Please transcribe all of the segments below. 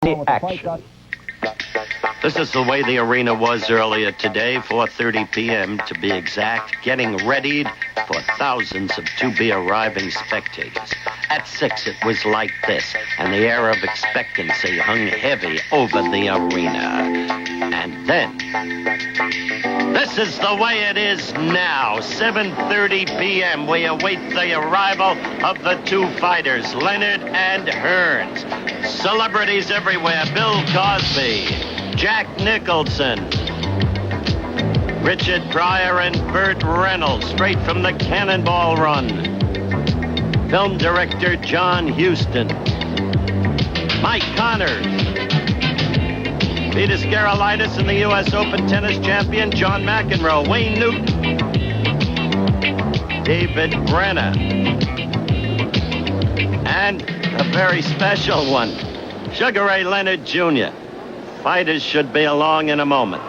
Action. This is the way the arena was earlier today, 4:30 p.m. to be exact, getting readied for thousands of to-be arriving spectators. At 6, it was like this, and the air of expectancy hung heavy over the arena. And then, this is the way it is now, 7:30 p.m. We await the arrival of the two fighters, Leonard and Hearns. Celebrities everywhere, Bill Cosby, Jack Nicholson, Richard Pryor, and Burt Reynolds, straight from the Cannonball Run. Film director John Huston, Mike Connors, Peter Scarolitis, and the U.S. Open tennis champion John McEnroe, Wayne Newton, David Brenner, and a very special one, Sugar Ray Leonard Jr. Fighters should be along in a moment.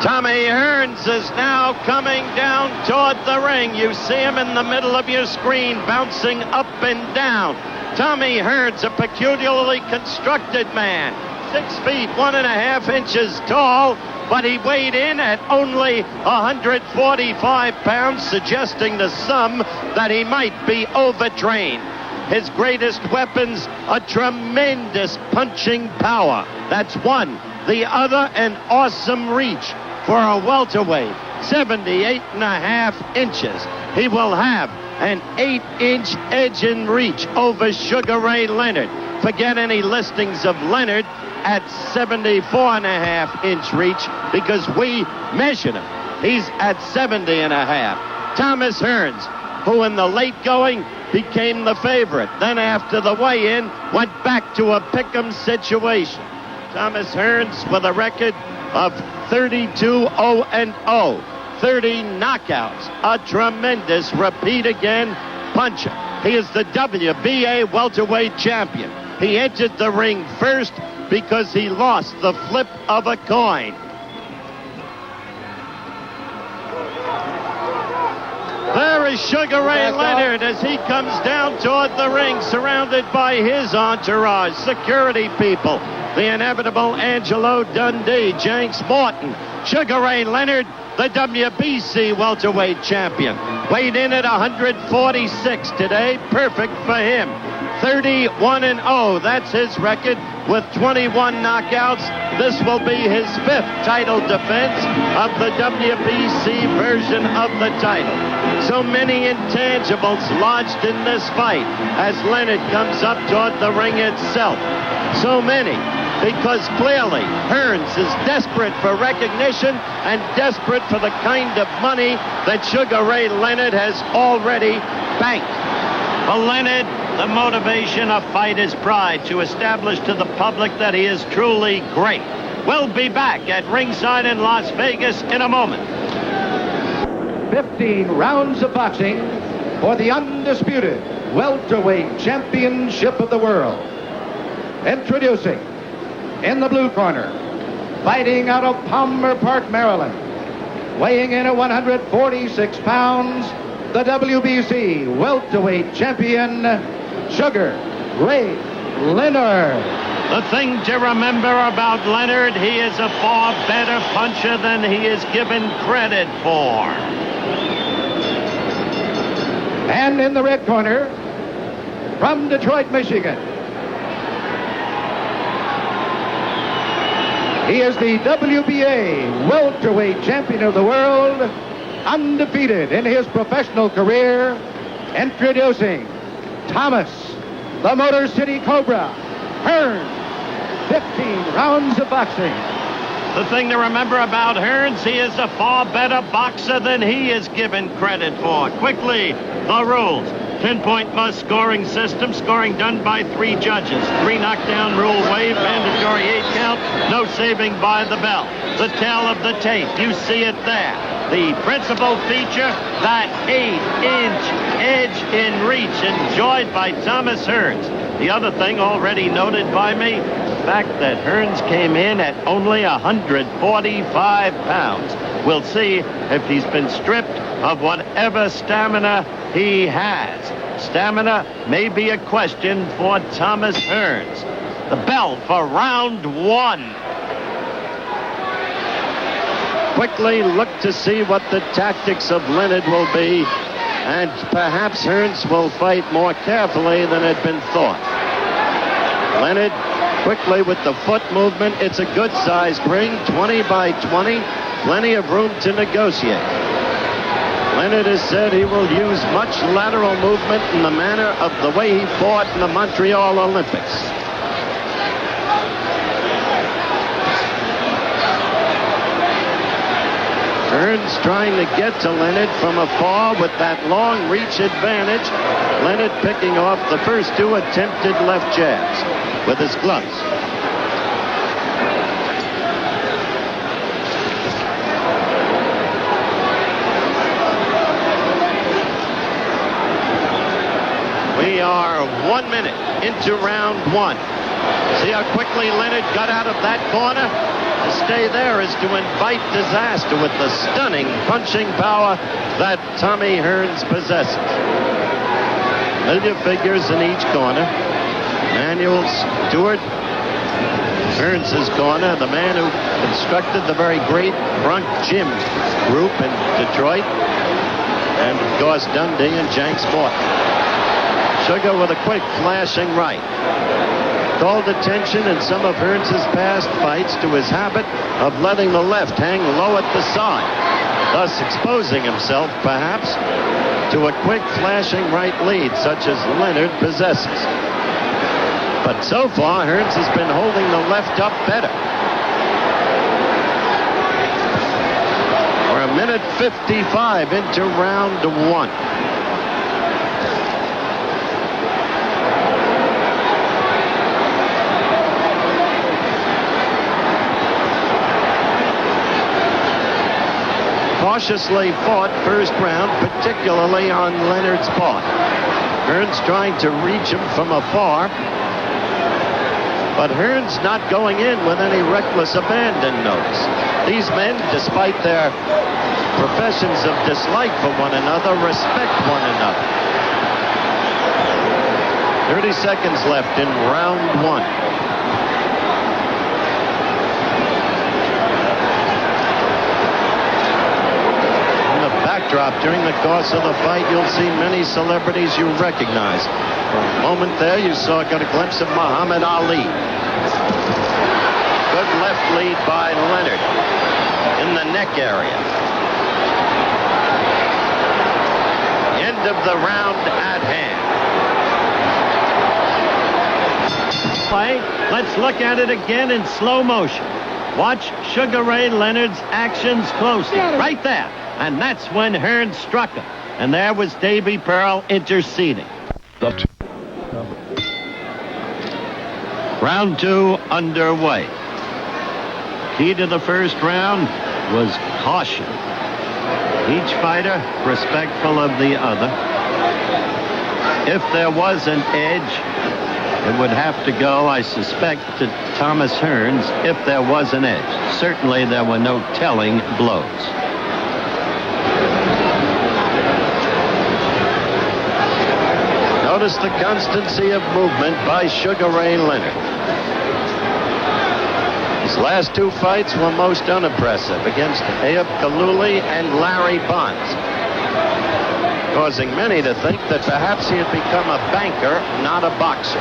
Tommy Hearns is now coming down toward the ring. You see him in the middle of your screen, bouncing up and down. Tommy Hearns, a peculiarly constructed man, 6 feet 1.5 inches tall, but he weighed in at only 145 pounds, suggesting to some that he might be overtrained. His greatest weapons, a tremendous punching power. That's one. The other, an awesome reach for a welterweight, 78.5 inches. He will have an 8-inch edge in reach over Sugar Ray Leonard. Forget any listings of Leonard at 74.5-inch reach, because we measured him. He's at 70.5. Thomas Hearns, who in the late going became the favorite, then after the weigh-in went back to a pick'em situation. Thomas Hearns with a record of 32-0-0, 30 knockouts, a tremendous, repeat again, puncher. He is the WBA Welterweight Champion. He entered the ring first because he lost the flip of a coin. There is Sugar Ray Leonard as he comes down toward the ring, surrounded by his entourage, security people, the inevitable Angelo Dundee, Jenks Morton. Sugar Ray Leonard, the WBC Welterweight Champion, weighed in at 146 today, perfect for him. 31-0, that's his record, with 21 knockouts. This will be his 5th title defense of the WBC version of the title. So many intangibles lodged in this fight as Leonard comes up toward the ring itself. So many, because clearly Hearns is desperate for recognition and desperate for the kind of money that Sugar Ray Leonard has already banked. For Leonard, the motivation of fighter's pride to establish to the public that he is truly great. We'll be back at ringside in Las Vegas in a moment. 15 rounds of boxing for the undisputed welterweight championship of the world. Introducing, in the blue corner, fighting out of Palmer Park, Maryland, weighing in at 146 pounds, the WBC Welterweight Champion, Sugar Ray Leonard. The thing to remember about Leonard, he is a far better puncher than he is given credit for. And in the red corner, from Detroit, Michigan, he is the WBA Welterweight Champion of the world, undefeated in his professional career. Introducing Thomas, the Motor City Cobra, Hearns. 15 rounds of boxing. The thing to remember about Hearns, he is a far better boxer than he is given credit for. Quickly, the rules. 10-point must scoring system, scoring done by 3 judges. 3 knockdown rule waived, mandatory 8 count, no saving by the bell. The tail of the tape, you see it there. The principal feature, that 8-inch edge in reach, enjoyed by Thomas Hearns. The other thing already noted by me, the fact that Hearns came in at only 145 pounds. We'll see if he's been stripped of whatever stamina he has. Stamina may be a question for Thomas Hearns. The bell for round one. Quickly look to see what the tactics of Leonard will be, and perhaps Hearns will fight more carefully than had been thought. Leonard quickly with the foot movement. It's a good-sized ring, 20 by 20, plenty of room to negotiate. Leonard has said he will use much lateral movement in the manner of the way he fought in the Montreal Olympics. Hearns trying to get to Leonard from afar with that long reach advantage. Leonard picking off the first two attempted left jabs with his gloves. We are 1 minute into round one. See how quickly Leonard got out of that corner? To stay there is to invite disaster with the stunning punching power that Tommy Hearns possesses. Familiar figures in each corner. Manuel Stewart, Hearns' corner, the man who constructed the very great Bronx Gym group in Detroit. And of course Dundee and Jenks Morton. Sugar with a quick flashing right. Called attention in some of Hearns' past fights to his habit of letting the left hang low at the side, thus exposing himself, perhaps, to a quick flashing right lead such as Leonard possesses. But so far, Hearns has been holding the left up better. We're a minute 55 into round one. Cautiously fought first round, particularly on Leonard's part. Hearns trying to reach him from afar, but Hearns not going in with any reckless abandon, notice. These men, despite their professions of dislike for one another, respect one another. 30 seconds left in round one. Backdrop during the course of the fight, you'll see many celebrities you recognize. For a moment there, you got a glimpse of Muhammad Ali. Good left lead by Leonard in the neck area. End of the round at hand. Play. Let's look at it again in slow motion. Watch Sugar Ray Leonard's actions closely. Right there. And that's when Hearns struck him. And there was Davy Pearl interceding. Round two underway. Key to the first round was caution. Each fighter respectful of the other. If there was an edge, it would have to go, I suspect, to Thomas Hearns if there was an edge. Certainly there were no telling blows. Notice the constancy of movement by Sugar Ray Leonard. His last two fights were most unimpressive against Ayub Kaluli and Larry Bonds, causing many to think that perhaps he had become a banker, not a boxer.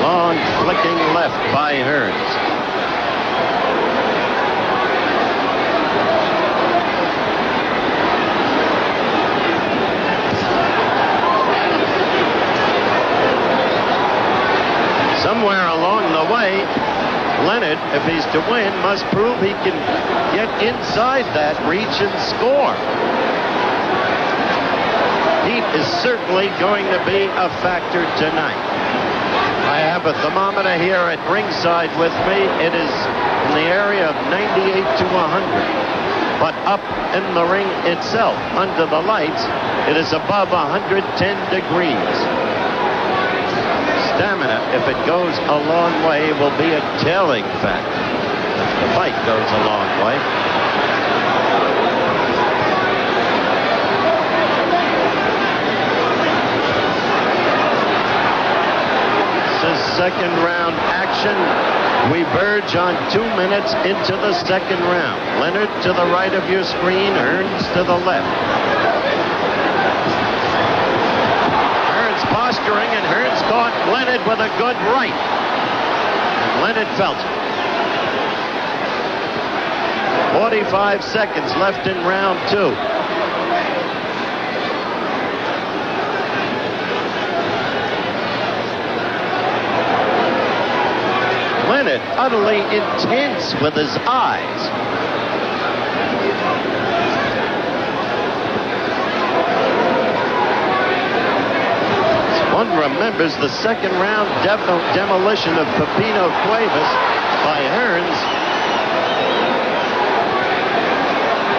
Long flicking left by Hearns. Somewhere along the way, Leonard, if he's to win, must prove he can get inside that reach and score. Heat is certainly going to be a factor tonight. I have a thermometer here at ringside with me. It is in the area of 98 to 100. But up in the ring itself, under the lights, it is above 110 degrees. Stamina, if it goes a long way, will be a telling factor. If the fight goes a long way. second round action. We verge on 2 minutes into the second round. Leonard to the right of your screen, Hearns to the left. Hearns posturing, and Hearns caught Leonard with a good right. And Leonard felt it. 45 seconds left in round 2. Leonard utterly intense with his eyes. One remembers the second round demolition of Pepino Cuevas by Hearns.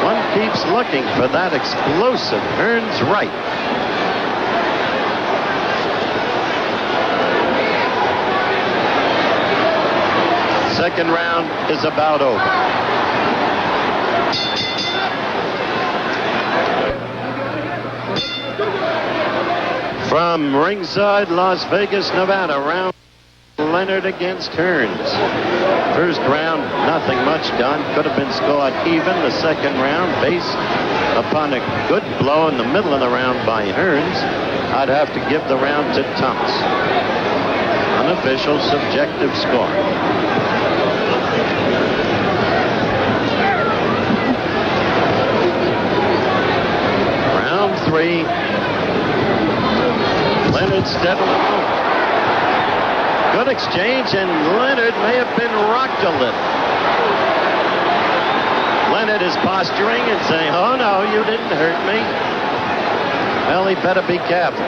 One keeps looking for that explosive Hearns right. Second round is about over. From ringside, Las Vegas, Nevada, round Leonard against Hearns. First round, nothing much done. Could have been scored even. The second round, based upon a good blow in the middle of the round by Hearns, I'd have to give the round to Thomas. Unofficial, subjective score. Round 3. Leonard steadily moving. Good exchange, and Leonard may have been rocked a little. Leonard is posturing and saying, "Oh no, you didn't hurt me." Well, he better be careful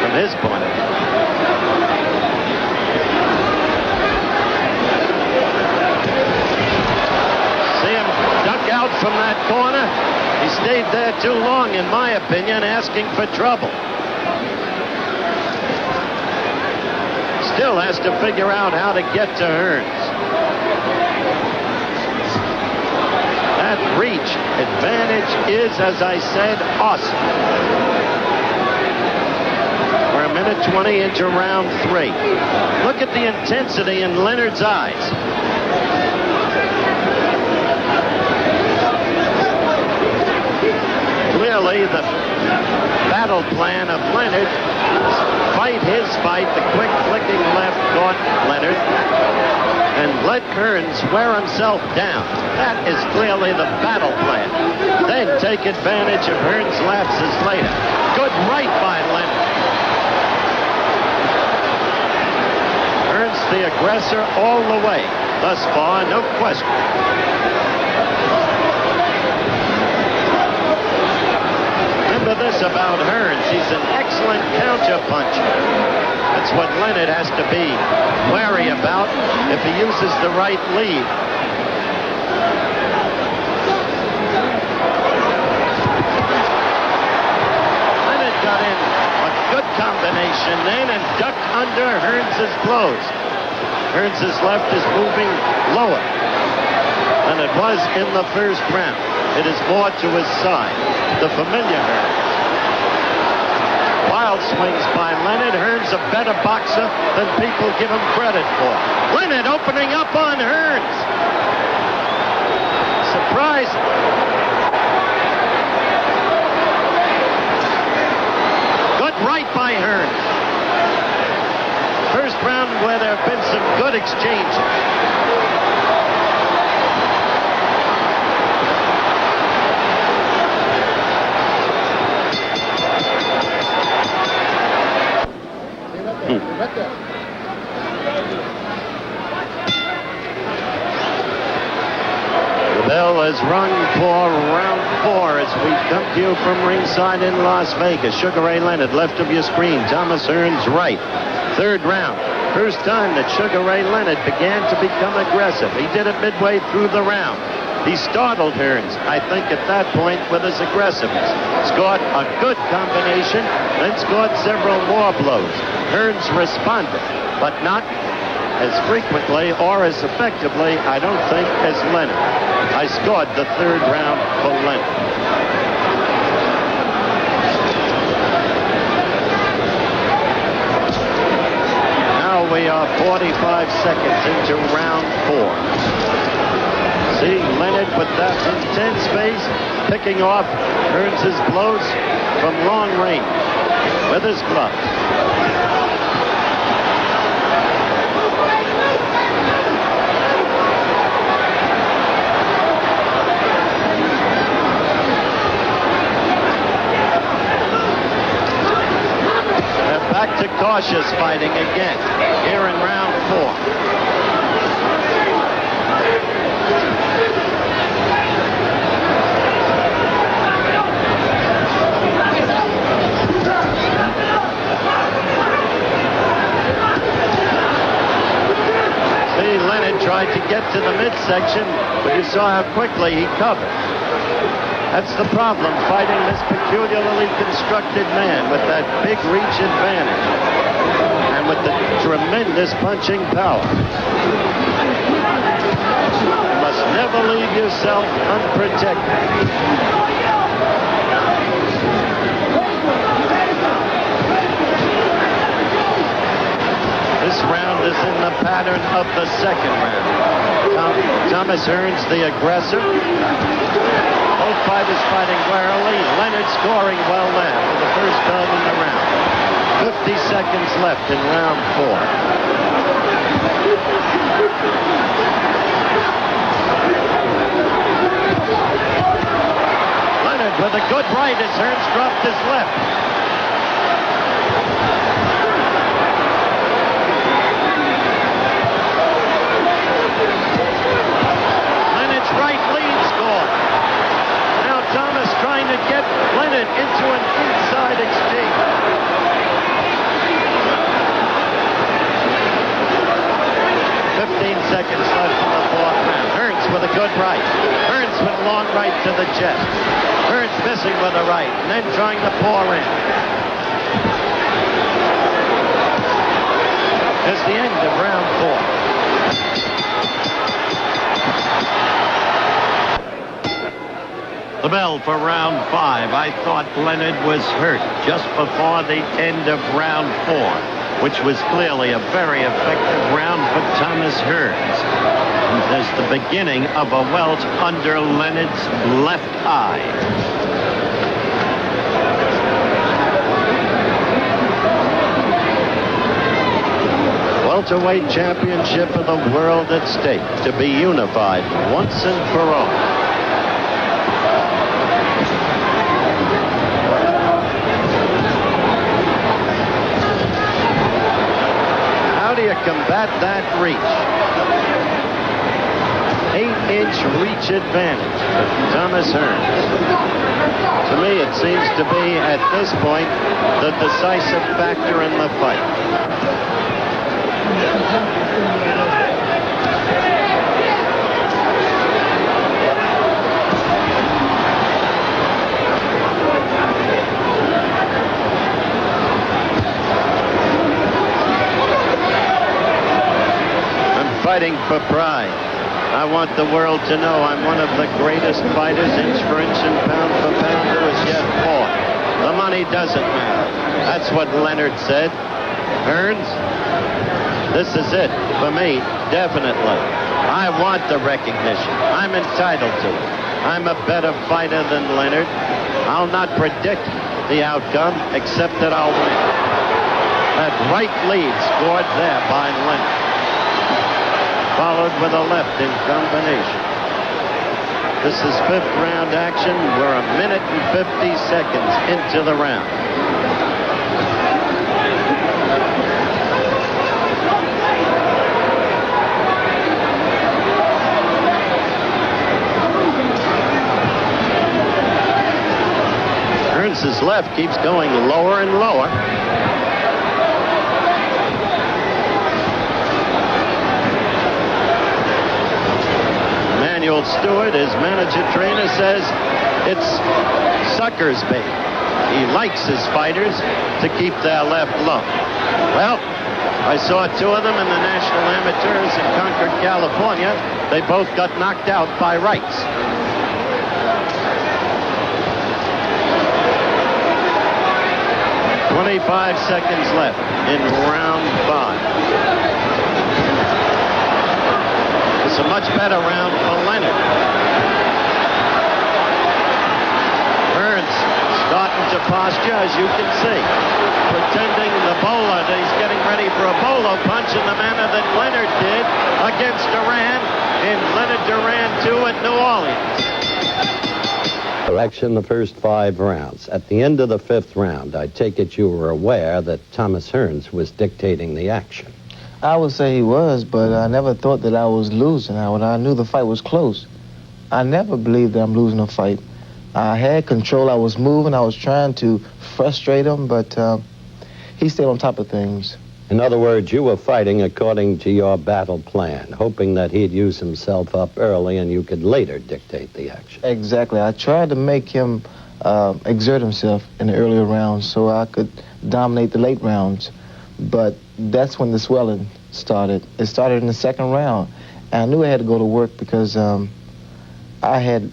from his point of view. See him duck out from that corner. He stayed there too long, in my opinion, asking for trouble. Still has to figure out how to get to Hearns. That reach advantage is, as I said, awesome. We're a minute 20 into round 3. Look at the intensity in Leonard's eyes. Clearly, the battle plan of Leonard, fight his fight, the quick flicking left caught Leonard, and let Hearns wear himself down. That is clearly the battle plan. Then take advantage of Hearns' lapses later. Good right by Leonard. Hearns the aggressor all the way thus far, no question. Remember this about Hearns, he's an excellent counter-puncher. That's what Leonard has to be wary about if he uses the right lead. Leonard got in a good combination then and ducked under Hearns' blows. Hearns' left is moving lower than it was in the first round. It is more to his side, the familiar Hearns. Wild swings by Leonard. Hearns a better boxer than people give him credit for. Leonard opening up on Hearns. Surprise. Good right by Hearns. First round where there have been some good exchanges. Right there. The bell has rung for round 4 as we come to you from ringside in Las Vegas. Sugar Ray Leonard, left of your screen. Thomas Hearns, right. Third round. First time that Sugar Ray Leonard began to become aggressive. He did it midway through the round. He startled Hearns, I think, at that point with his aggressiveness. Scored a good combination, then scored several more blows. Hearns responded, but not as frequently or as effectively, I don't think, as Leonard. I scored the third round for Leonard. Now we are 45 seconds into round 4. See Leonard with that intense face, picking off Hearns' blows from long range with his gloves. They're back to cautious fighting again here in round 4. Leonard tried to get to the midsection, but you saw how quickly he covered. That's the problem, fighting this peculiarly constructed man with that big reach advantage and with the tremendous punching power. You must never leave yourself unprotected. This round is in the pattern of the second round. Thomas Hearns, the aggressor. Both fighters fighting warily. Leonard scoring well there for the first belt in the round. 50 seconds left in round 4. Leonard with a good right as Hearns dropped his left. Right lead score. Now Thomas trying to get Leonard into an inside exchange. Seconds left in the 4th round. Hearns with a good right. Hearns with a long right to the chest. Hearns missing with a right and then trying to pour in. It's the end of round 4. The bell for round 5. I thought Leonard was hurt just before the end of round 4, which was clearly a very effective round for Thomas Hearns. And there's the beginning of a welt under Leonard's left eye. Welterweight championship of the world at stake to be unified once and for all. How do you combat that reach? 8-inch reach advantage for Thomas Hearns. To me, it seems to be, at this point, the decisive factor in the fight. Fighting for pride. I want the world to know I'm one of the greatest fighters, inch for inch and pound for pound, who has yet fought. The money doesn't matter. That's what Leonard said. Hearns, this is it for me, definitely. I want the recognition. I'm entitled to it. I'm a better fighter than Leonard. I'll not predict the outcome, except that I'll win. That right lead scored there by Leonard, followed with a left in combination. This is 5th round action. We're a minute and 50 seconds into the round. Hearns' left keeps going lower and lower. Stewart, his manager trainer, says it's sucker's bait. He likes his fighters to keep their left low. Well, I saw 2 of them in the National Amateurs in Concord, California. They both got knocked out by rights. 25 seconds left in round 5. It's a much better round for Leonard. Hearns starting to posture, as you can see, pretending the bowler that he's getting ready for a bolo punch in the manner that Leonard did against Duran in Leonard Duran 2 at New Orleans. Direction the first 5 rounds. At the end of the 5th round, I take it you were aware that Thomas Hearns was dictating the action. I would say he was, but I never thought that I was losing. I knew the fight was close. I never believed that I'm losing a fight. I had control. I was moving. I was trying to frustrate him, but he stayed on top of things. In other words, you were fighting according to your battle plan, hoping that he'd use himself up early and you could later dictate the action. Exactly. I tried to make him exert himself in the earlier rounds so I could dominate the late rounds. But that's when the swelling started. It started in the 2nd round. And I knew I had to go to work because I had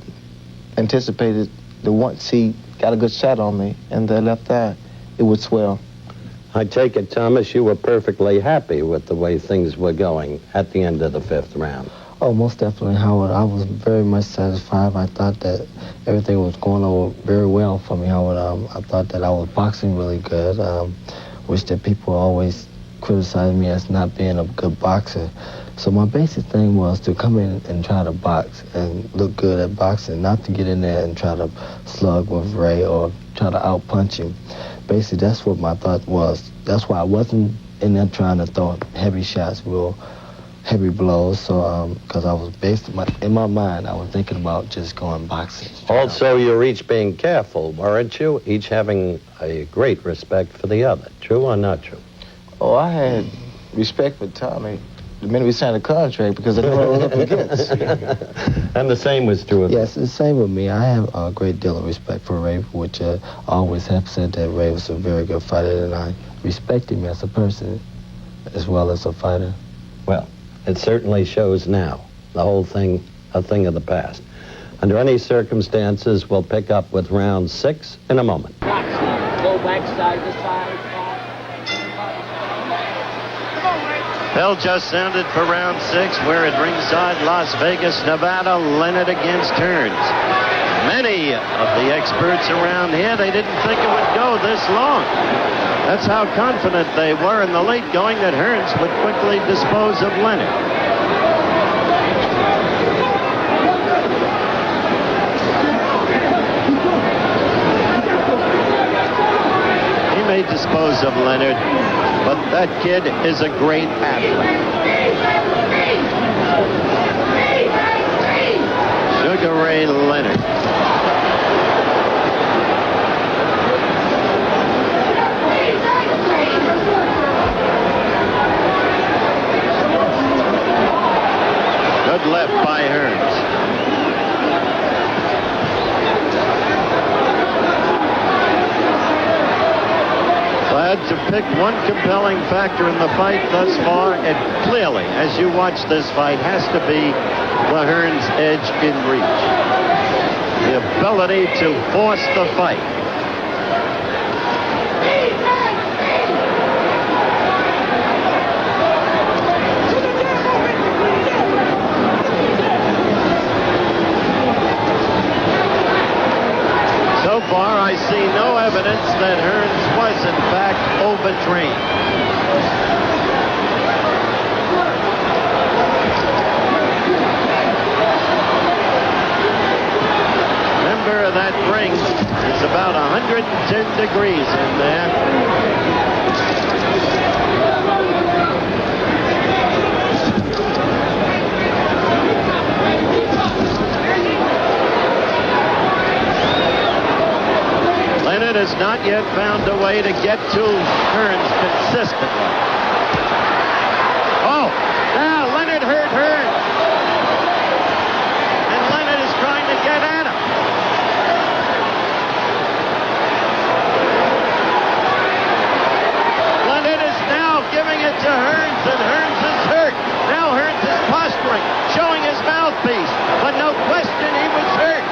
anticipated that once he got a good shot on me in the left eye, it would swell. I take it, Thomas, you were perfectly happy with the way things were going at the end of the 5th round. Oh, most definitely, Howard. I was very much satisfied. I thought that everything was going over very well for me, Howard. I thought that I was boxing really good, which that people always criticize me as not being a good boxer. So my basic thing was to come in and try to box and look good at boxing, not to get in there and try to slug with Ray or try to outpunch him. Basically, that's what my thought was. That's why I wasn't in there trying to throw heavy shots, real heavy blows. So, because I was in my mind, I was thinking about just going boxing. Also, you were each being careful, weren't you? Each having a great respect for the other. True or not true? Oh, I had respect for Tommy the minute we signed a contract because I knew what I was up against. And the same was true of me. Yes, the same with me. I have a great deal of respect for Ray, which I always have said that Ray was a very good fighter, and I respect him as a person as well as a fighter. Well, it certainly shows now. The whole thing, a thing of the past. Under any circumstances, we'll pick up with round 6 in a moment. Go back side to side. Bell just sounded for round 6. We're at ringside, Las Vegas, Nevada. Leonard against Hearns. Many of the experts around here, they didn't think it would go this long. That's how confident they were in the late going that Hearns would quickly dispose of Leonard. He may dispose of Leonard, but that kid is a great athlete. Sugar Ray Leonard. Good left by Hearns. To pick one compelling factor in the fight thus far, and clearly, as you watch this fight, has to be the Hearns edge in reach. The ability to force the fight. So far, I see no evidence that Hearns was, in fact, overtrained. Remember, that ring is about 110 degrees in there. Leonard has not yet found a way to get to Hearns consistently. Oh, now Leonard hurt Hearns. And Leonard is trying to get at him. Leonard is now giving it to Hearns, and Hearns is hurt. Now Hearns is posturing, showing his mouthpiece. But no question he was hurt.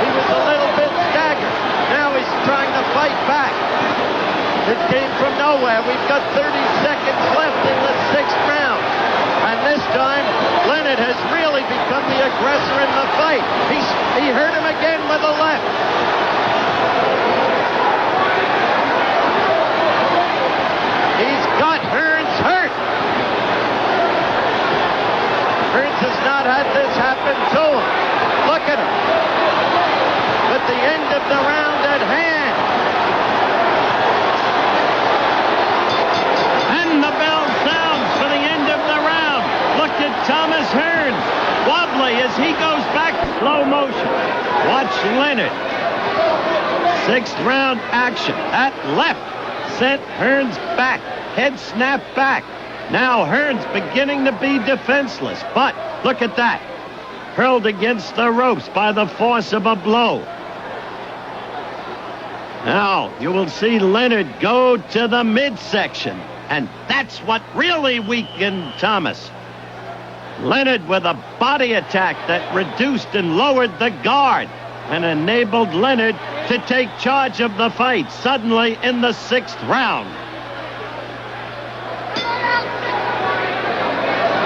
He was a little bit staggered. Now he's trying to fight back. It came from nowhere. We've got 30 seconds left in the 6th round. And this time, Leonard has really become the aggressor in the fight. He hurt him again with a left. He's got Hearns hurt. Hearns has not had this happen to him. Look at him. With the end of the round at hand. And the bell sounds for the end of the round. Look at Thomas Hearns. Wobbly as he goes back. Slow motion. Watch Leonard. 6th round action. That left sent Hearns back. Head snap back. Now Hearns beginning to be defenseless. But look at that. Hurled against the ropes by the force of a blow. Now you will see Leonard go to the midsection. And that's what really weakened Thomas. Leonard with a body attack that reduced and lowered the guard and enabled Leonard to take charge of the fight suddenly in the 6th round.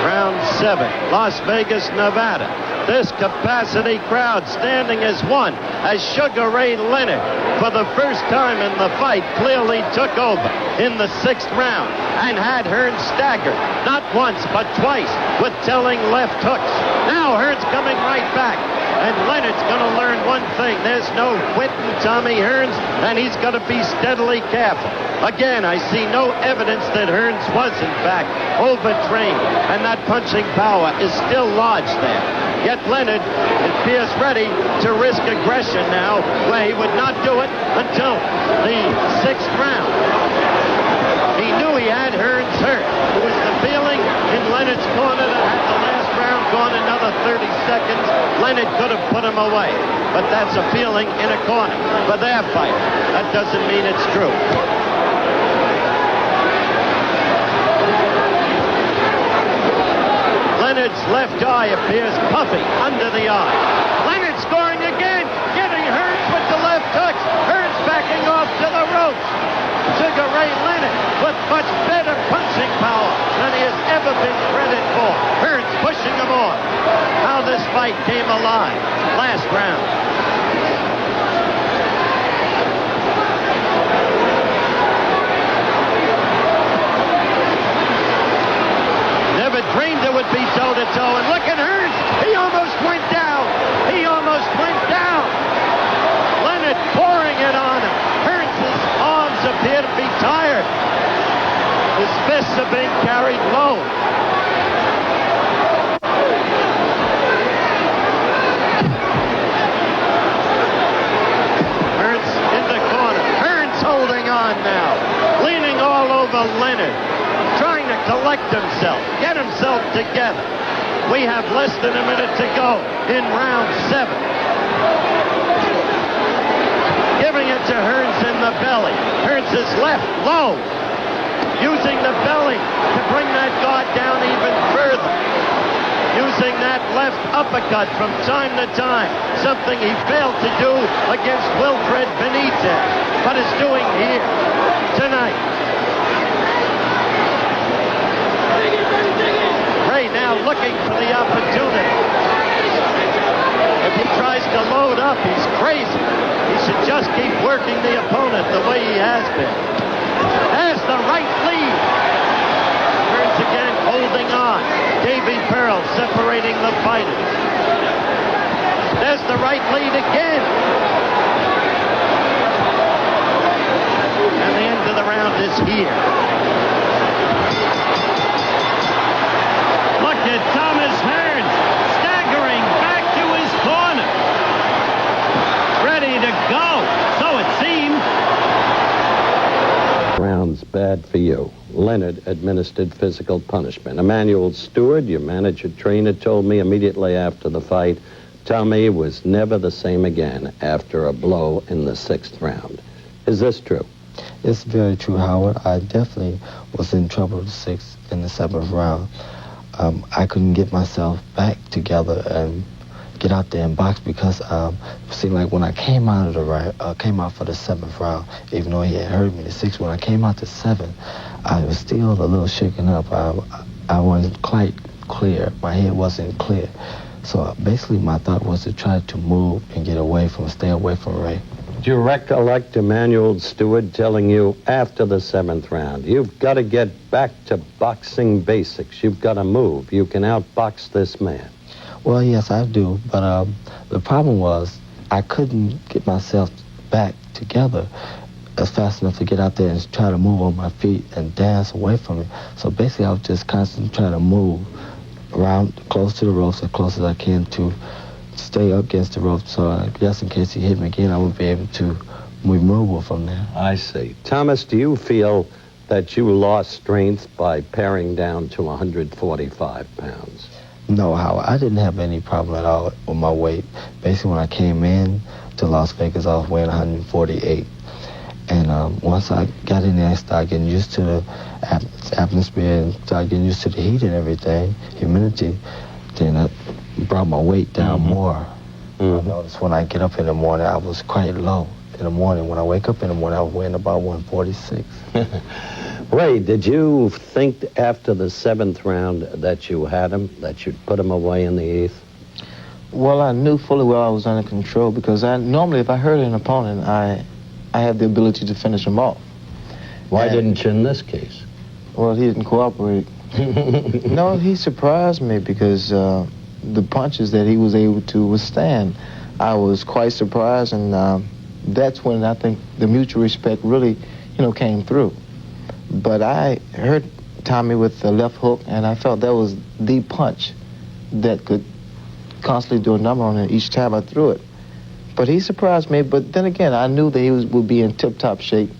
Round 7, Las Vegas, Nevada. This capacity crowd standing as one as Sugar Ray Leonard, for the first time in the fight, clearly took over in the 6th round and had Hearns staggered, not once but twice, with telling left hooks. Now Hearns coming right back, and Leonard's going to learn one thing. There's no quit in Tommy Hearns, and he's got to be steadily careful. Again, I see no evidence that Hearns was, in fact, overtrained, and that punching power is still lodged there. Yet Leonard appears ready to risk aggression now, where he would not do it until the 6th round. He knew he had Hearns hurt. It was the feeling in Leonard's corner that had the last round gone another 30 seconds, Leonard could have put him away. But that's a feeling in a corner for their fight. That doesn't mean it's true. Leonard's left eye appears puffy under the eye. Leonard scoring again, getting Hearns with the left hooks. Hearns backing off to the ropes. Sugar Ray Leonard with much better punching power than he has ever been credited for. Hearns pushing him on. How this fight came alive last round. Never dreamed it would be toe-to-toe. And look at Hearns. He almost went down. He almost went down. Leonard pouring it on him. Hearns' arms appear to be tired. His fists are being carried low. Hearns in the corner. Hearns holding on now. Leaning all over Leonard. Trying to collect himself, get himself together. We have less than a minute to go in round 7. Giving it to Hearns in the belly. Hearns is left low, using the belly to bring that guard down even further. Using that left uppercut from time to time, something he failed to do against Wilfred Benitez, but is doing here tonight. Ray now looking for the opportunity. If he tries to load up, he's crazy. He should just keep working the opponent the way he has been. There's the right lead. Hearns again holding on. Davy Pearl separating the fighters. There's the right lead again. And the end of the round is here. Look at Thomas Hearns staggering back to his corner. Ready to go, so it seems. Round's bad for you. Leonard administered physical punishment. Emmanuel Stewart, your manager trainer, told me immediately after the fight, Tommy was never the same again after a blow in the 6th round. Is this true? It's very true, Howard. I definitely was in trouble in the 6th and the 7th round. I couldn't get myself back together and get out there and box because it seemed like when I came out of the came out for the 7th round, even though he had hurt me the 6th, when I came out to 7, I was still a little shaken up. I wasn't quite clear. My head wasn't clear. So basically my thought was to try to move and stay away from Ray. Do you recollect Emanuel Stewart telling you after the 7th round, you've got to get back to boxing basics. You've got to move. You can outbox this man. Well, yes, I do. But the problem was I couldn't get myself back together fast enough to get out there and try to move on my feet and dance away from it. So basically I was just constantly trying to move around close to the ropes as close as I can to stay up against the ropes, so just in case he hit me again, I would be able to move mobile from there. I see. Thomas, do you feel that you lost strength by paring down to 145 pounds? No, Howard. I didn't have any problem at all with my weight. Basically, when I came in to Las Vegas, I was weighing 148. And once I got in there and started getting used to the atmosphere and started getting used to the heat and everything, humidity, then I brought my weight down more. I noticed when I get up in the morning, I was quite low in the morning. When I wake up in the morning, I was weighing about 146. Ray, did you think after the 7th round that you had him, that you'd put him away in the 8th? Well, I knew fully well I was under control because normally if I hurt an opponent, I had the ability to finish him off. Why didn't you in this case? Well, he didn't cooperate. No, he surprised me because the punches that he was able to withstand, I was quite surprised, and that's when I think the mutual respect really, came through. But I hurt Tommy with the left hook, and I felt that was the punch that could constantly do a number on it each time I threw it. But he surprised me, but then again, I knew that he would be in tip-top shape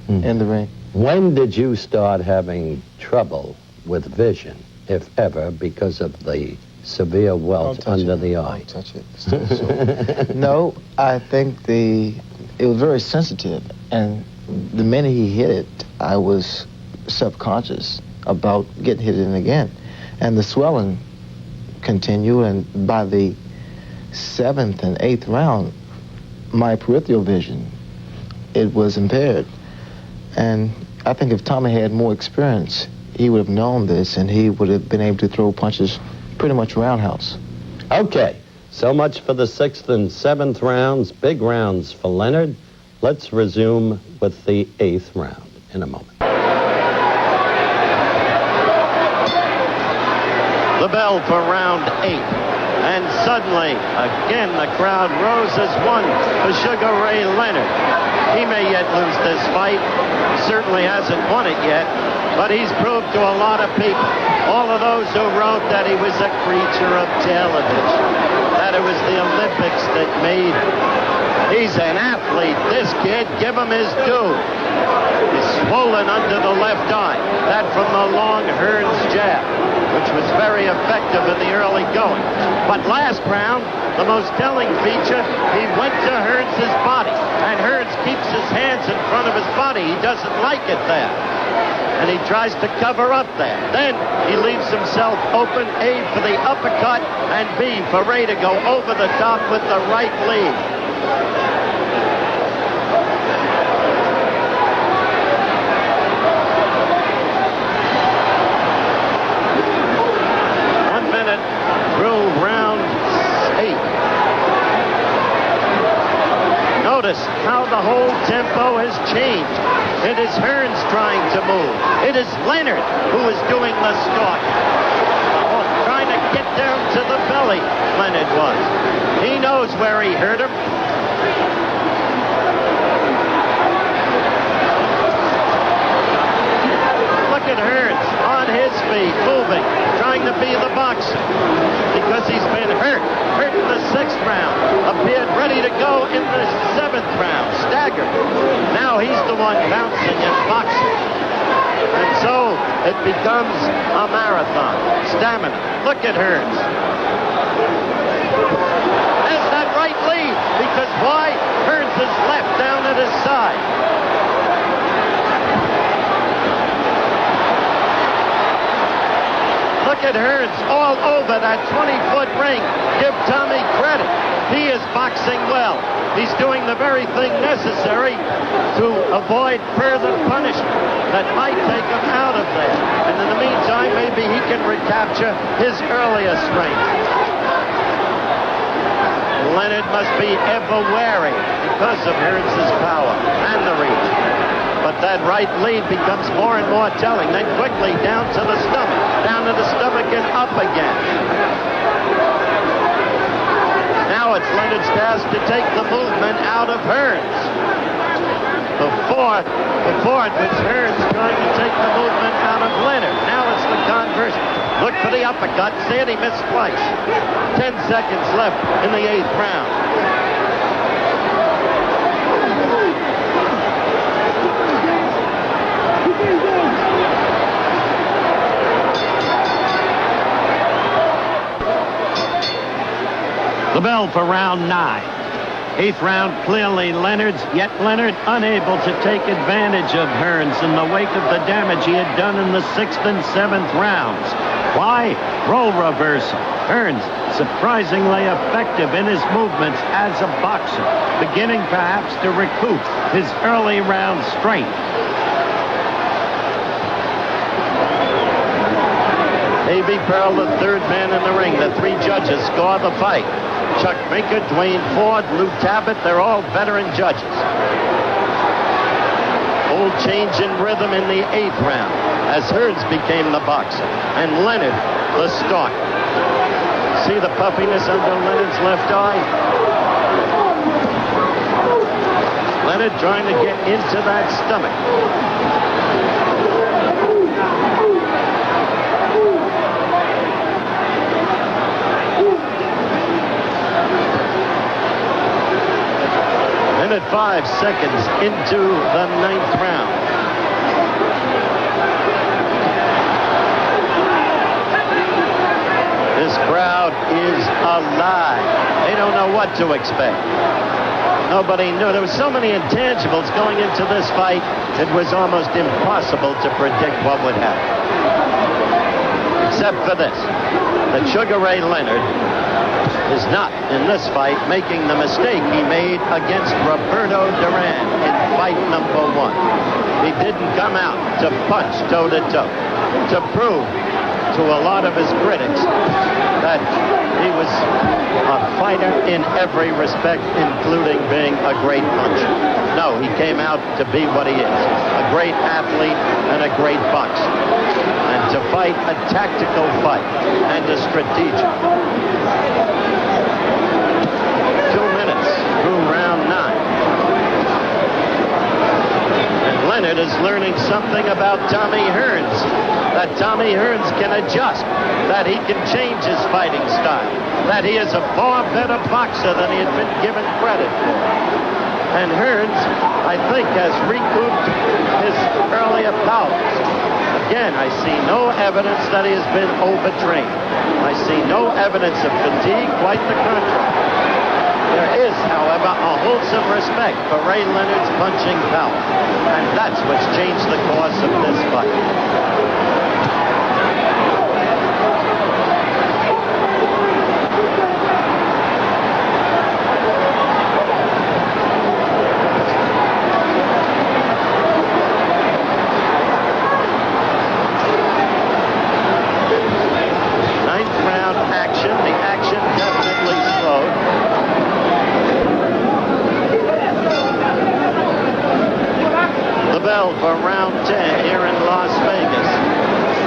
in the ring. When did you start having trouble with vision, if ever, because of the severe welt under the eye? Don't touch it. No, I think it was very sensitive, and the minute he hit it, I was subconscious about getting hit in again. And the swelling continued, and by the 7th and 8th round, my peripheral vision, it was impaired. And I think if Tommy had more experience, he would have known this, and he would have been able to throw punches pretty much roundhouse. Okay, so much for the 6th and 7th rounds, big rounds for Leonard. Let's resume with the 8th round in a moment. The bell for round 8. And suddenly, again, the crowd rose as one for Sugar Ray Leonard. He may yet lose this fight. He certainly hasn't won it yet, but he's proved to a lot of people, all of those who wrote that he was a creature of television, that it was the Olympics that made him. He's an athlete, this kid. Give him his due. He's swollen under the left eye. That from the long Hearns jab, which was very effective in the early going. But last round, the most telling feature, he went to Hearns' body, and Hearns keeps his hands in front of his body. He doesn't like it there, and he tries to cover up that. Then he leaves himself open, A, for the uppercut, and B, for Ray to go over the top with the right lead. Notice how the whole tempo has changed. It is Hearns trying to move. It is Leonard who is doing the stalking. Trying to get down to the belly, Leonard was. He knows where he hurt him. Look at Hearns on his feet, moving, trying to be the boxer because he's been hurt in the 6th round, appeared ready to go in the 7th round, staggered. Now he's the one bouncing and boxing. And so it becomes a marathon. Stamina. Look at Hearns. There's that right lead, because why? Hearns is left down at his side. Look at Leonard Hearns all over that 20-foot ring. Give Tommy credit. He is boxing well. He's doing the very thing necessary to avoid further punishment that might take him out of there. And in the meantime, maybe he can recapture his earlier strength. Leonard must be ever wary because of Hearns' power and the reach. But that right lead becomes more and more telling. Then quickly down to the stomach, down to the stomach and up again. Now it's Leonard's task to take the movement out of Hearns. Before it was Hearns trying to take the movement out of Leonard. Now it's the converse. Look for the uppercut. See it, he missed twice. 10 seconds left in the 8th round. The bell for round 9. 8th round clearly Leonard's, yet Leonard unable to take advantage of Hearns in the wake of the damage he had done in the 6th and 7th rounds. Why? Role reversal. Hearns surprisingly effective in his movements as a boxer, beginning perhaps to recoup his early round strength. A.B. Pearl, the third man in the ring. The 3 judges score the fight. Chuck Minker, Dwayne Ford, Lou Tabbitt, they're all veteran judges. Old change in rhythm in the 8th round as Hearns became the boxer and Leonard the stalker. See the puffiness under Leonard's left eye? Leonard trying to get into that stomach. Minute 5 seconds into the 9th round. This crowd is alive. They don't know what to expect. Nobody knew. There were so many intangibles going into this fight, it was almost impossible to predict what would happen. Except for this, that Sugar Ray Leonard is not, in this fight, making the mistake he made against Roberto Duran in fight number 1. He didn't come out to punch toe-to-toe, to prove to a lot of his critics that he was a fighter in every respect, including being a great puncher. No, he came out to be what he is, a great athlete and a great boxer, and to fight a tactical fight and a strategic. 2 minutes through round 9. And Leonard is learning something about Tommy Hearns, that Tommy Hearns can adjust, that he can change his fighting style, that he is a far better boxer than he had been given credit for. And Hearns, I think, has recouped his earlier powers. Again, I see no evidence that he has been overtrained. I see no evidence of fatigue, quite the contrary. There is, however, a wholesome respect for Ray Leonard's punching power. And that's what's changed the course of this fight. For round 10 here in Las Vegas.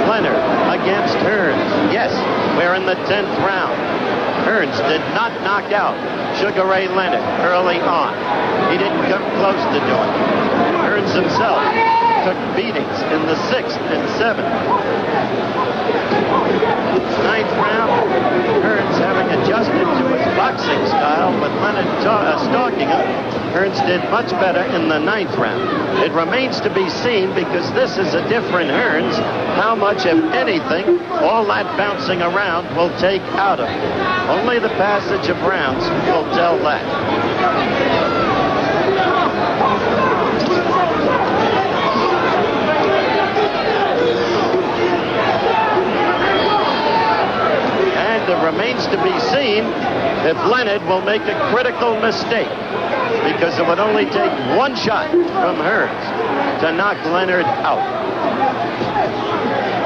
Leonard against Hearns. Yes, we're in the 10th round. Hearns did not knock out Sugar Ray Leonard early on. He didn't come close to doing it. Hearns himself took beatings in the 6th and 7th. 9th round, Hearns having adjusted to his boxing style with Leonard stalking him. Hearns did much better in the 9th round. It remains to be seen, because this is a different Hearns, how much, if anything, all that bouncing around will take out of him. Only the passage of rounds will tell that. if Leonard will make a critical mistake, because it would only take one shot from Hearns to knock Leonard out,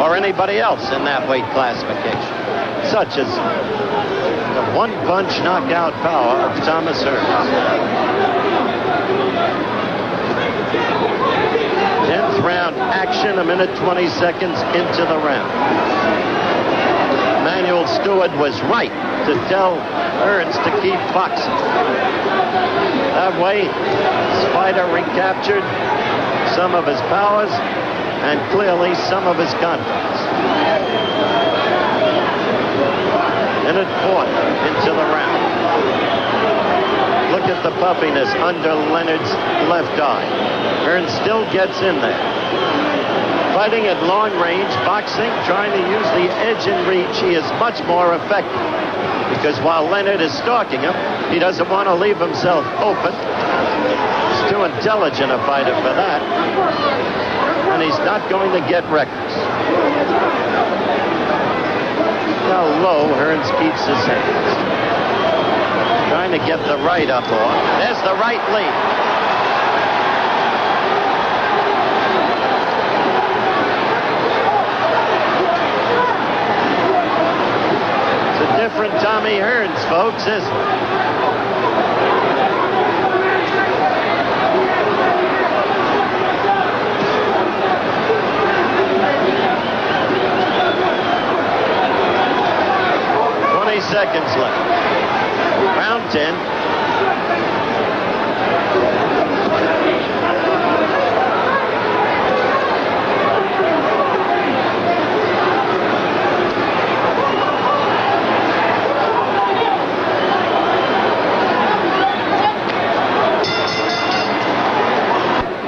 or anybody else in that weight classification, such as the one-punch knockout power of Thomas Hearns. 10th round action, a minute 20 seconds into the round. Emanuel Stewart was right to tell Hearns to keep boxing. That way, Spider recaptured some of his powers and clearly some of his confidence. Minute 40 into the round. Look at the puffiness under Leonard's left eye. Hearns still gets in there. Fighting at long range, boxing, trying to use the edge and reach, he is much more effective. Because while Leonard is stalking him, he doesn't want to leave himself open. He's too intelligent a fighter for that. And he's not going to get reckless. How low Hearns keeps his hands. Trying to get the right up off. There's the right lead. Different Tommy Hearns, folks, isn't it? Seconds left. Round 10.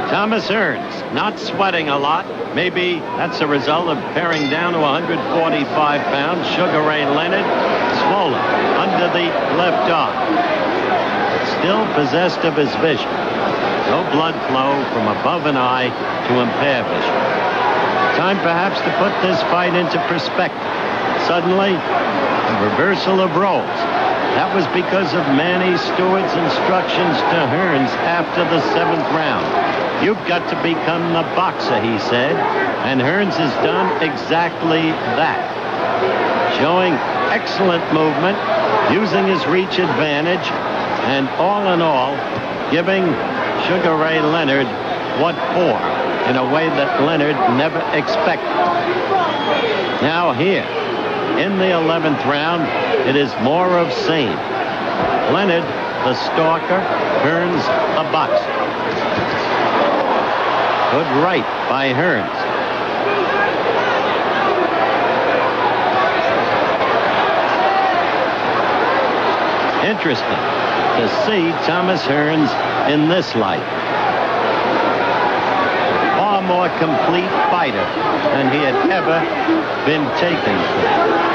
Thomas Hearns not sweating a lot. Maybe that's a result of paring down to 145 pounds. Sugar Ray Leonard, swollen under the left eye. Still possessed of his vision. No blood flow from above an eye to impair vision. Time perhaps to put this fight into perspective. Suddenly, a reversal of roles. That was because of Manny Stewart's instructions to Hearns after the 7th round. You've got to become the boxer, he said, and Hearns has done exactly that. Showing excellent movement, using his reach advantage, and all in all, giving Sugar Ray Leonard what for, in a way that Leonard never expected. Now here, in the 11th round, it is more of same. Leonard, the stalker, Hearns, the boxer. Good right by Hearns. Interesting to see Thomas Hearns in this light. Far more complete fighter than he had ever been taken for.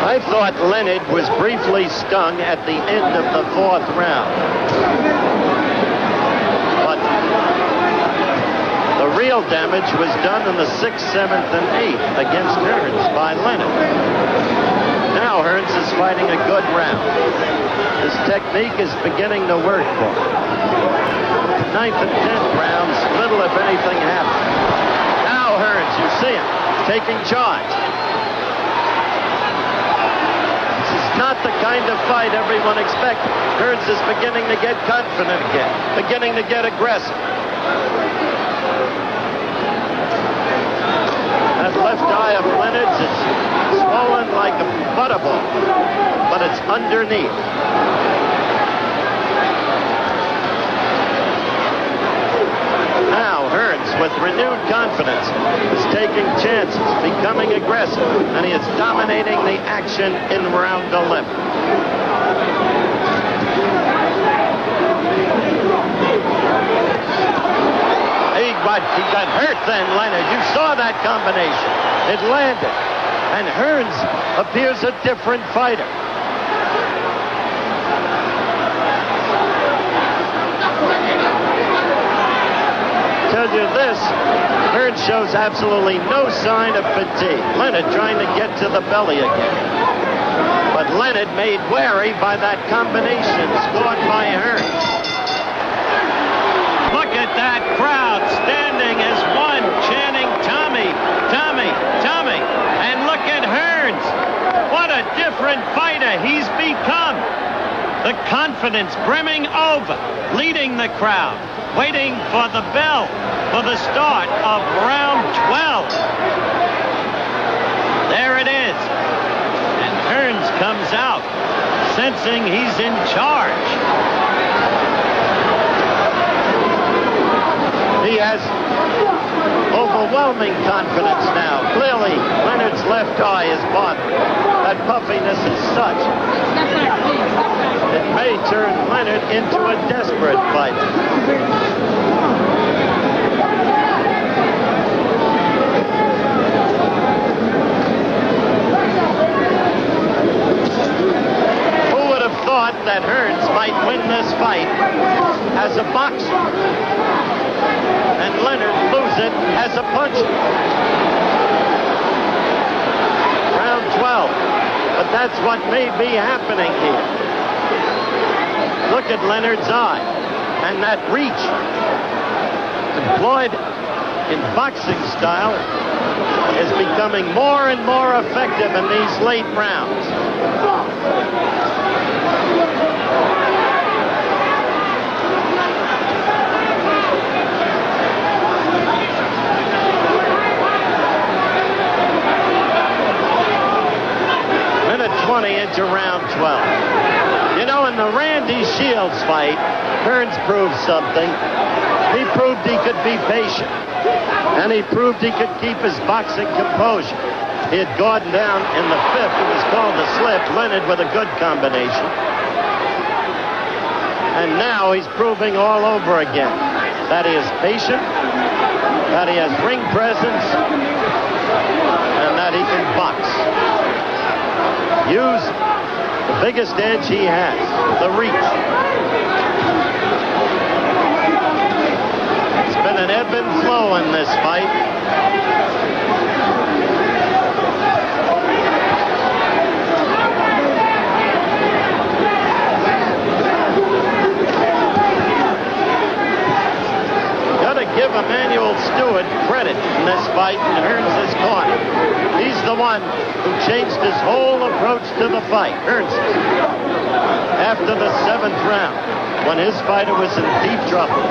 I thought Leonard was briefly stung at the end of the 4th round. But the real damage was done in the 6th, 7th, and 8th against Hearns by Leonard. Now Hearns is fighting a good round. His technique is beginning to work for him. 9th and 10th rounds, little if anything happened. Now Hearns, you see him, taking charge. Not the kind of fight everyone expected. Hearns is beginning to get confident again, beginning to get aggressive. That left eye of Leonard's is swollen like a butterball, but it's underneath. Now Hearns, with renewed confidence, is taking chances, becoming aggressive, and he is dominating the action in round 11. He got hurt then, Leonard. You saw that combination. It landed. And Hearns appears a different fighter. tell you this, Hearns shows absolutely no sign of fatigue. Leonard trying to get to the belly again. But Leonard made wary by that combination scored by Hearns. Look at that crowd standing as one, chanting Tommy, Tommy, Tommy. And look at Hearns. What a different fighter he's become. The confidence brimming over, leading the crowd, waiting for the bell for the start of round 12. There it is. And Hearns comes out, sensing he's in charge. He has overwhelming confidence now. Clearly, Leonard's left eye is bothering. That puffiness is such. It may turn Leonard into a desperate fighter. Who would have thought that Hearns might win this fight as a boxer and Leonard lose it as a puncher? Round 12. But that's what may be happening here. Look at Leonard's eye and that reach employed in boxing style is becoming more and more effective in these late rounds. Minute 20 into round 12. You know, in the Randy Shields fight, Hearns proved something. He proved he could be patient. And he proved he could keep his boxing composure. He had gone down in the fifth. It was called a slip. Leonard with a good combination. And now he's proving all over again that he is patient, that he has ring presence, and that he can box. Use the biggest edge he has, the reach. It's been an ebb and flow in this fight. Gotta give Emanuel Stewart credit in this fight in Hearns' corner. He's the one who changed his whole approach to the fight. Hearns, after the 7th round, when his fighter was in deep trouble.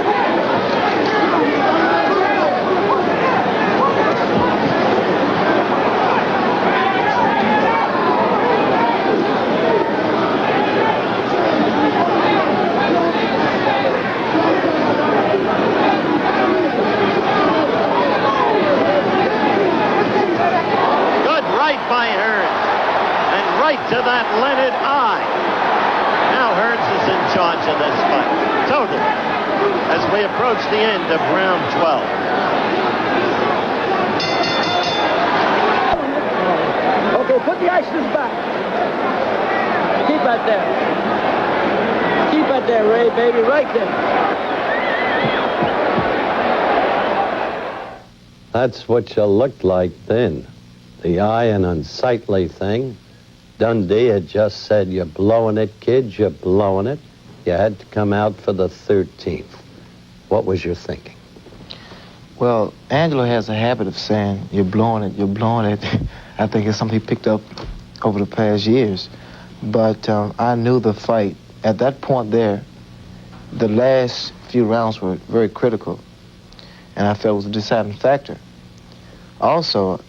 By Hearns, and right to that Leonard eye. Now Hearns is in charge of this fight, totally, as we approach the end of round 12. Okay, put the ices back. Keep it there. Keep it there, Ray, baby, right there. That's what you looked like then. The eye, an unsightly thing. Dundee had just said, "You're blowing it, kid, you're blowing it." You had to come out for the 13th. What was your thinking? Well, Angelo has a habit of saying, "You're blowing it, you're blowing it." I think it's something he picked up over the past years. But I knew the fight. At that point there, the last few rounds were very critical. And I felt it was a deciding factor. Also,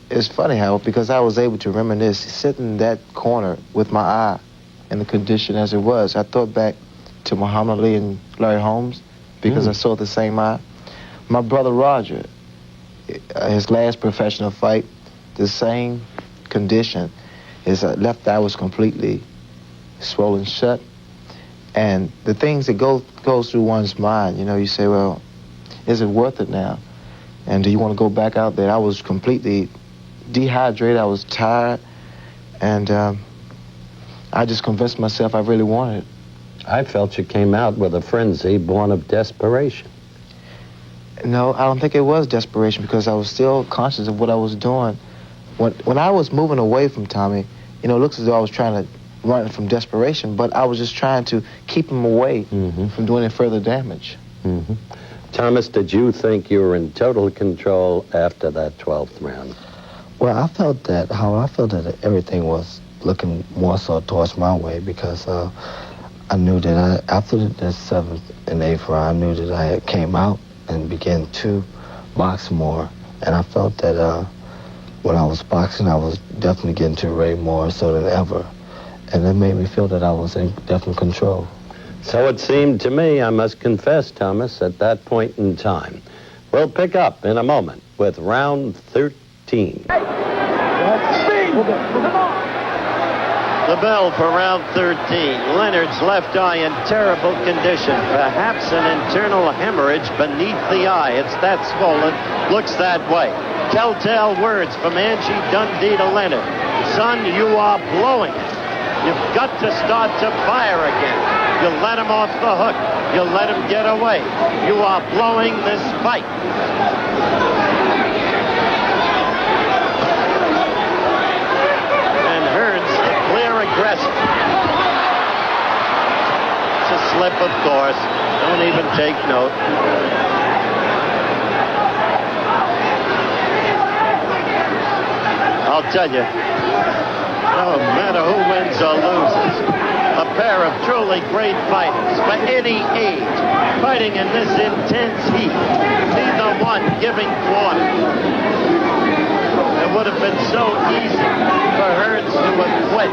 it's funny how, because I was able to reminisce sitting in that corner with my eye in the condition as it was. I thought back to Muhammad Ali and Larry Holmes because I saw the same eye. My brother Roger, his last professional fight, the same condition. His left eye was completely swollen shut. And the things that goes through one's mind, you know, you say, well, is it worth it now? And do you want to go back out there? I was completely dehydrated. I was tired. And I just convinced myself I really wanted it. I felt you came out with a frenzy born of desperation. No, I don't think it was desperation because I was still conscious of what I was doing. When I was moving away from Tommy, it looks as though I was trying to run from desperation, but I was just trying to keep him away from doing any further damage. Thomas, did you think you were in total control after that 12th round? Well, I felt that everything was looking more so towards my way because I knew that after the 7th and 8th round, I knew that I had came out and began to box more. And I felt that when I was boxing, I was definitely getting to Ray more so than ever. And it made me feel that I was in definite control. So it seemed to me, I must confess, Thomas, at that point in time. We'll pick up in a moment with round 13. The bell for round 13. Leonard's left eye in terrible condition. Perhaps an internal hemorrhage beneath the eye. It's that swollen. Looks that way. Telltale words from Angie Dundee to Leonard. Son, you are blowing it. You've got to start to fire again. You let him off the hook. You let him get away. You are blowing this fight. Aggressive. It's a slip, of course. Don't even take note. I'll tell you, no matter who wins or loses, a pair of truly great fighters for any age, fighting in this intense heat, neither one giving quarter. It would have been so easy for Hearns to have quit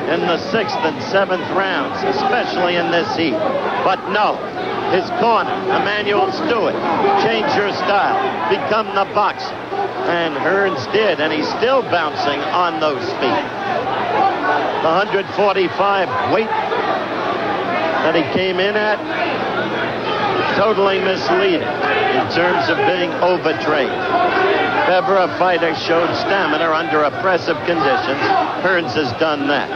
in the 6th and 7th rounds, especially in this heat. But no, his corner, Emmanuel Stewart, change your style, become the boxer. And Hearns did, and he's still bouncing on those feet. The 145 weight that he came in at, totally misleading in terms of being overtrained. If ever a fighter showed stamina under oppressive conditions, Hearns has done that.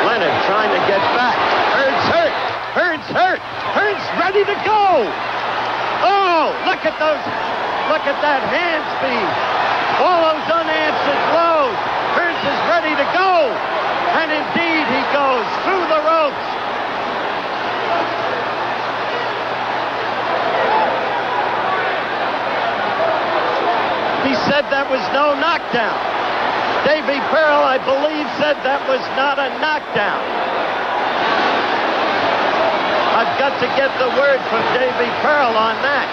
Leonard trying to get back. Hearns hurt. Hearns hurt. Hearns ready to go. Oh, look at those. Look at that hand speed. All those unanswered blows. Hearns is ready to go. And indeed he goes through the ropes. He said that was no knockdown. Davy Pearl, I believe, said that was not a knockdown. I've got to get the word from Davy Pearl on that.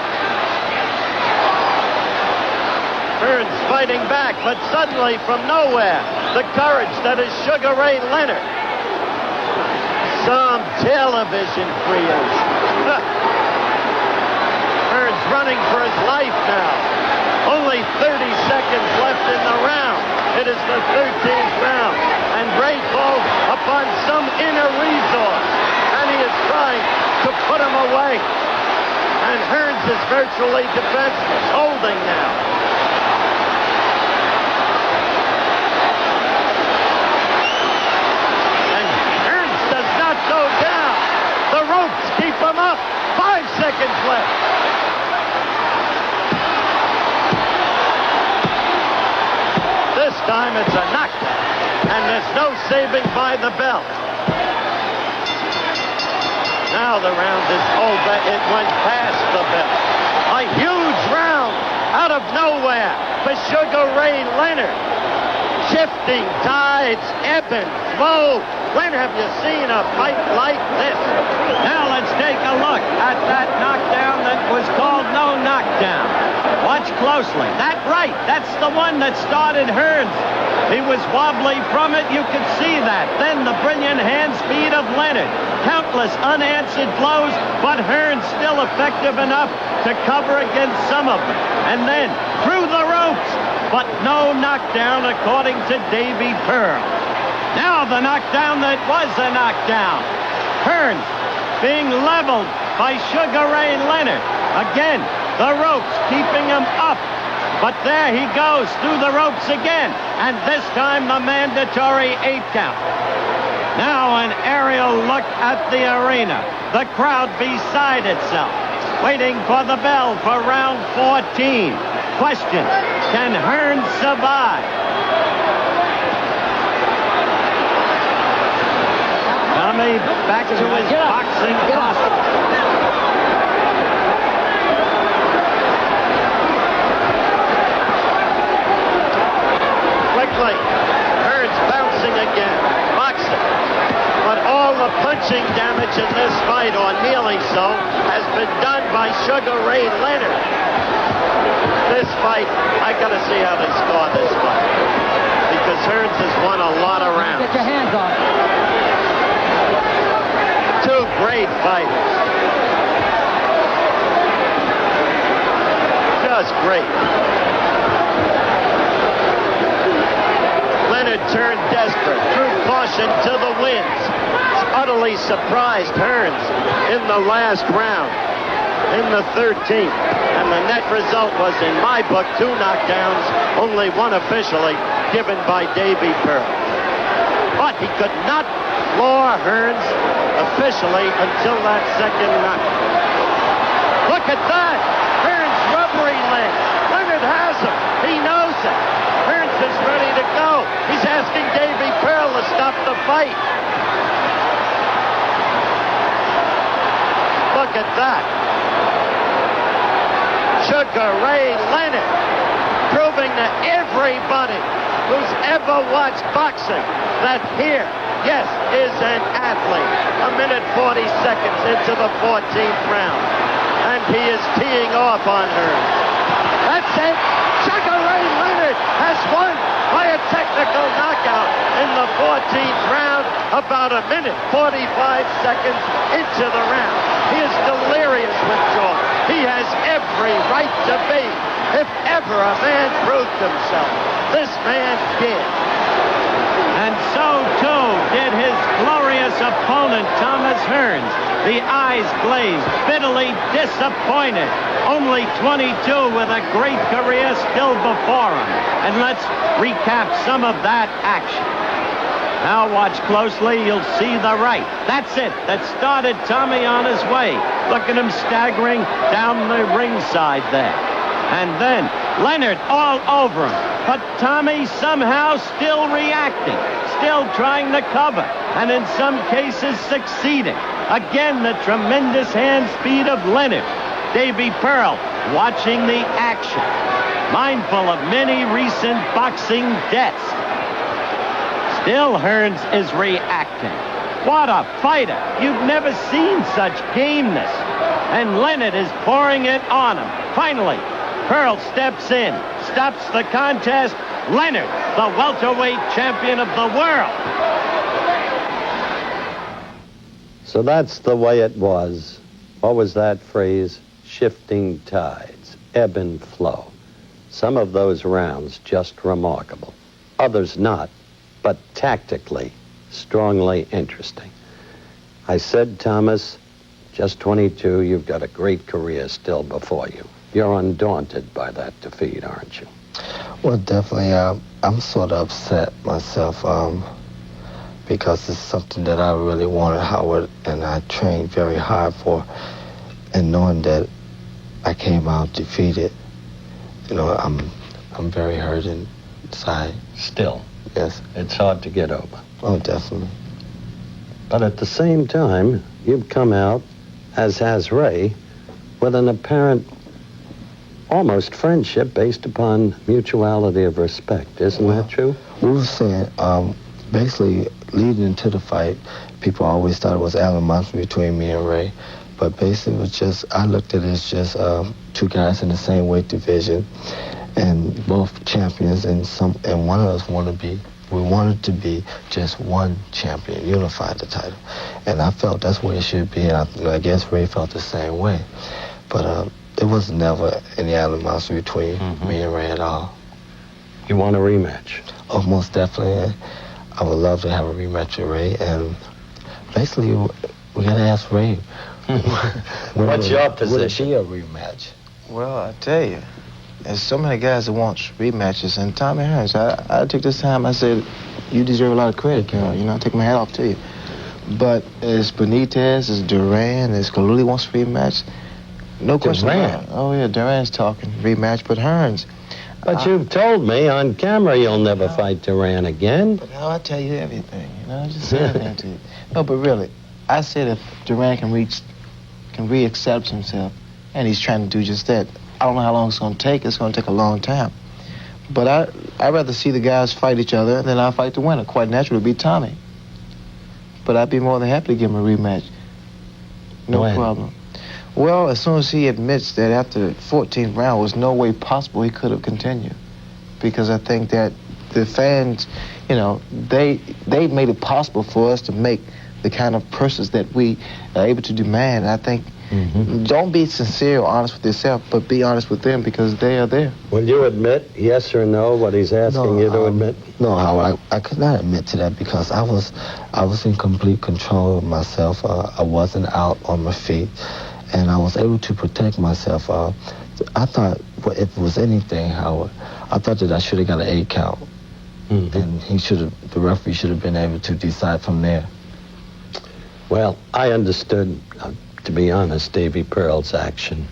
Hearns fighting back, but suddenly from nowhere, the courage that is Sugar Ray Leonard. Some television creation. Hearns running for his life now. Only 30 seconds left in the round. It is the 13th round. And Ray calls upon some inner resource. And he is trying to put him away. And Hearns is virtually defenseless, holding now. And Hearns does not go down. The ropes keep him up. 5 seconds left. This time it's a knockdown, and there's no saving by the bell. Now the round is over. It went past the bell. A huge round out of nowhere for Sugar Ray Leonard. Shifting tides, ebb and flow. When have you seen a fight like this? Now let's take a look at that knockdown that was called no knockdown. Watch closely. That right, that's the one that started Hearns. He was wobbly from it, you could see that. Then the brilliant hand speed of Leonard. Countless unanswered blows, but Hearns still effective enough to cover against some of them. And then through the ropes, but no knockdown according to Davy Pearl. Now the knockdown that was a knockdown. Hearns being leveled by Sugar Ray Leonard. Again, the ropes keeping him up. But there he goes through the ropes again. And this time the mandatory 8 count. Now an aerial look at the arena. The crowd beside itself. waiting for the bell for round 14. Question, can Hearns survive? Tommy back to his boxing costume. Quickly, Hearns bouncing again, boxing. But all the punching damage in this fight, or nearly so, has been done by Sugar Ray Leonard. This fight, I gotta see how they score this fight, because Hearns has won a lot of rounds. Get your hands on it. Two great fighters. Just great. Leonard turned desperate, threw caution to the winds. Utterly surprised Hearns in the last round, in the 13th. And the net result was, in my book, 2 knockdowns, only one officially, given by Davy Pearl. But he could not floor Hearns officially until that second knockout. Look at that! Hearns rubbery leg. Leonard has him. He knows it. Hearns is ready to go. He's asking Davy Pearl to stop the fight. Look at that. Sugar Ray Leonard proving to everybody who's ever watched boxing that here, yes, is an athlete. 1:40 into the 14th round. And he is teeing off on her. That's it. Sugar Ray Leonard has won by a technical knockout in the 14th round, about 1:45 into the round. He is delirious with joy. He has every right to be. If ever a man proved himself, this man did. And so, too, did his glorious opponent, Thomas Hearns. The eyes glazed, bitterly disappointed. Only 22 with a great career still before him. And let's recap some of that action. Now watch closely, you'll see the right. That's it. That started Tommy on his way. Look at him staggering down the ringside there. And then Leonard all over him. But Tommy somehow still reacting, still trying to cover, and in some cases succeeding. Again, the tremendous hand speed of Leonard. Davy Pearl watching the action, mindful of many recent boxing deaths. Still, Hearns is reacting. What a fighter. You've never seen such gameness. And Leonard is pouring it on him. Finally, Pearl steps in, stops the contest. Leonard, the welterweight champion of the world. So that's the way it was. What was that phrase? Shifting tides, ebb and flow. Some of those rounds just remarkable. Others not, but tactically strongly interesting. I said, Thomas, just 22, you've got a great career still before you. You're undaunted by that defeat, aren't you? Well, definitely. I'm sort of upset myself because it's something that I really wanted, Howard, and I trained very hard for. And knowing that I came out defeated, you know, I'm very hurt inside. Still. Yes. It's hard to get over. Oh, definitely. But at the same time, you've come out, as has Ray, with an apparent almost friendship based upon mutuality of respect. Isn't that true? We were saying, basically, leading into the fight, people always thought it was animosity between me and Ray. But basically, it was just, I looked at it as just two guys in the same weight division, and both champions, and one of us wanted to be just one champion, unify the title. And I felt that's where it should be, and I guess Ray felt the same way. But there was never any animosity between me and Ray at all. You want a rematch? Oh, most definitely. I would love to have a rematch with Ray, and basically, we got to ask Ray. What's your position? Would it be a rematch? Well, I tell you, there's so many guys that want rematches, and Tommy Hearns, I took this time, I said, you deserve a lot of credit, Carol. You know, I take my hat off to you. But as Benitez, as Duran, as Kaluli wants a rematch, No question Duran. about it. Oh, yeah, Duran's talking rematch, but Hearns. But you've told me on camera you'll never fight Duran again. But how I tell you everything, you know, I just say everything to you. No, but really, I said if Duran can re-accept himself, and he's trying to do just that. I don't know how long it's going to take. It's going to take a long time. But I'd rather see the guys fight each other than I'll fight the winner. Quite naturally, it'd be Tommy. But I'd be more than happy to give him a rematch. No When? problem. Well, as soon as he admits that after the 14th round was no way possible he could have continued. Because I think that the fans, you know, they made it possible for us to make the kind of purses that we are able to demand. I think don't be sincere or honest with yourself, but be honest with them because they are there. Will you admit, yes or no, what he's asking you to admit? No, Howard, I could not admit to that because I was in complete control of myself. I wasn't out on my feet, and I was able to protect myself. I thought, if it was anything, Howard, I thought that I should have got an 8 count, and the referee should have been able to decide from there. Well, I understood, to be honest, Davy Pearl's action,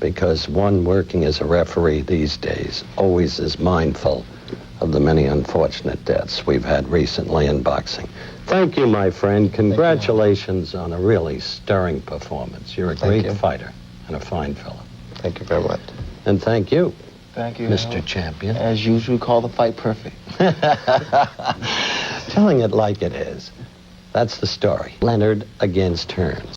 because one working as a referee these days always is mindful of the many unfortunate deaths we've had recently in boxing. Thank you, my friend. Congratulations on a really stirring performance. You're a great fighter and a fine fellow. Thank you very much. And thank you, Thank you, Mr. Champion. As usual, call the fight perfect. Telling it like it is. That's the story. Leonard against Hearns.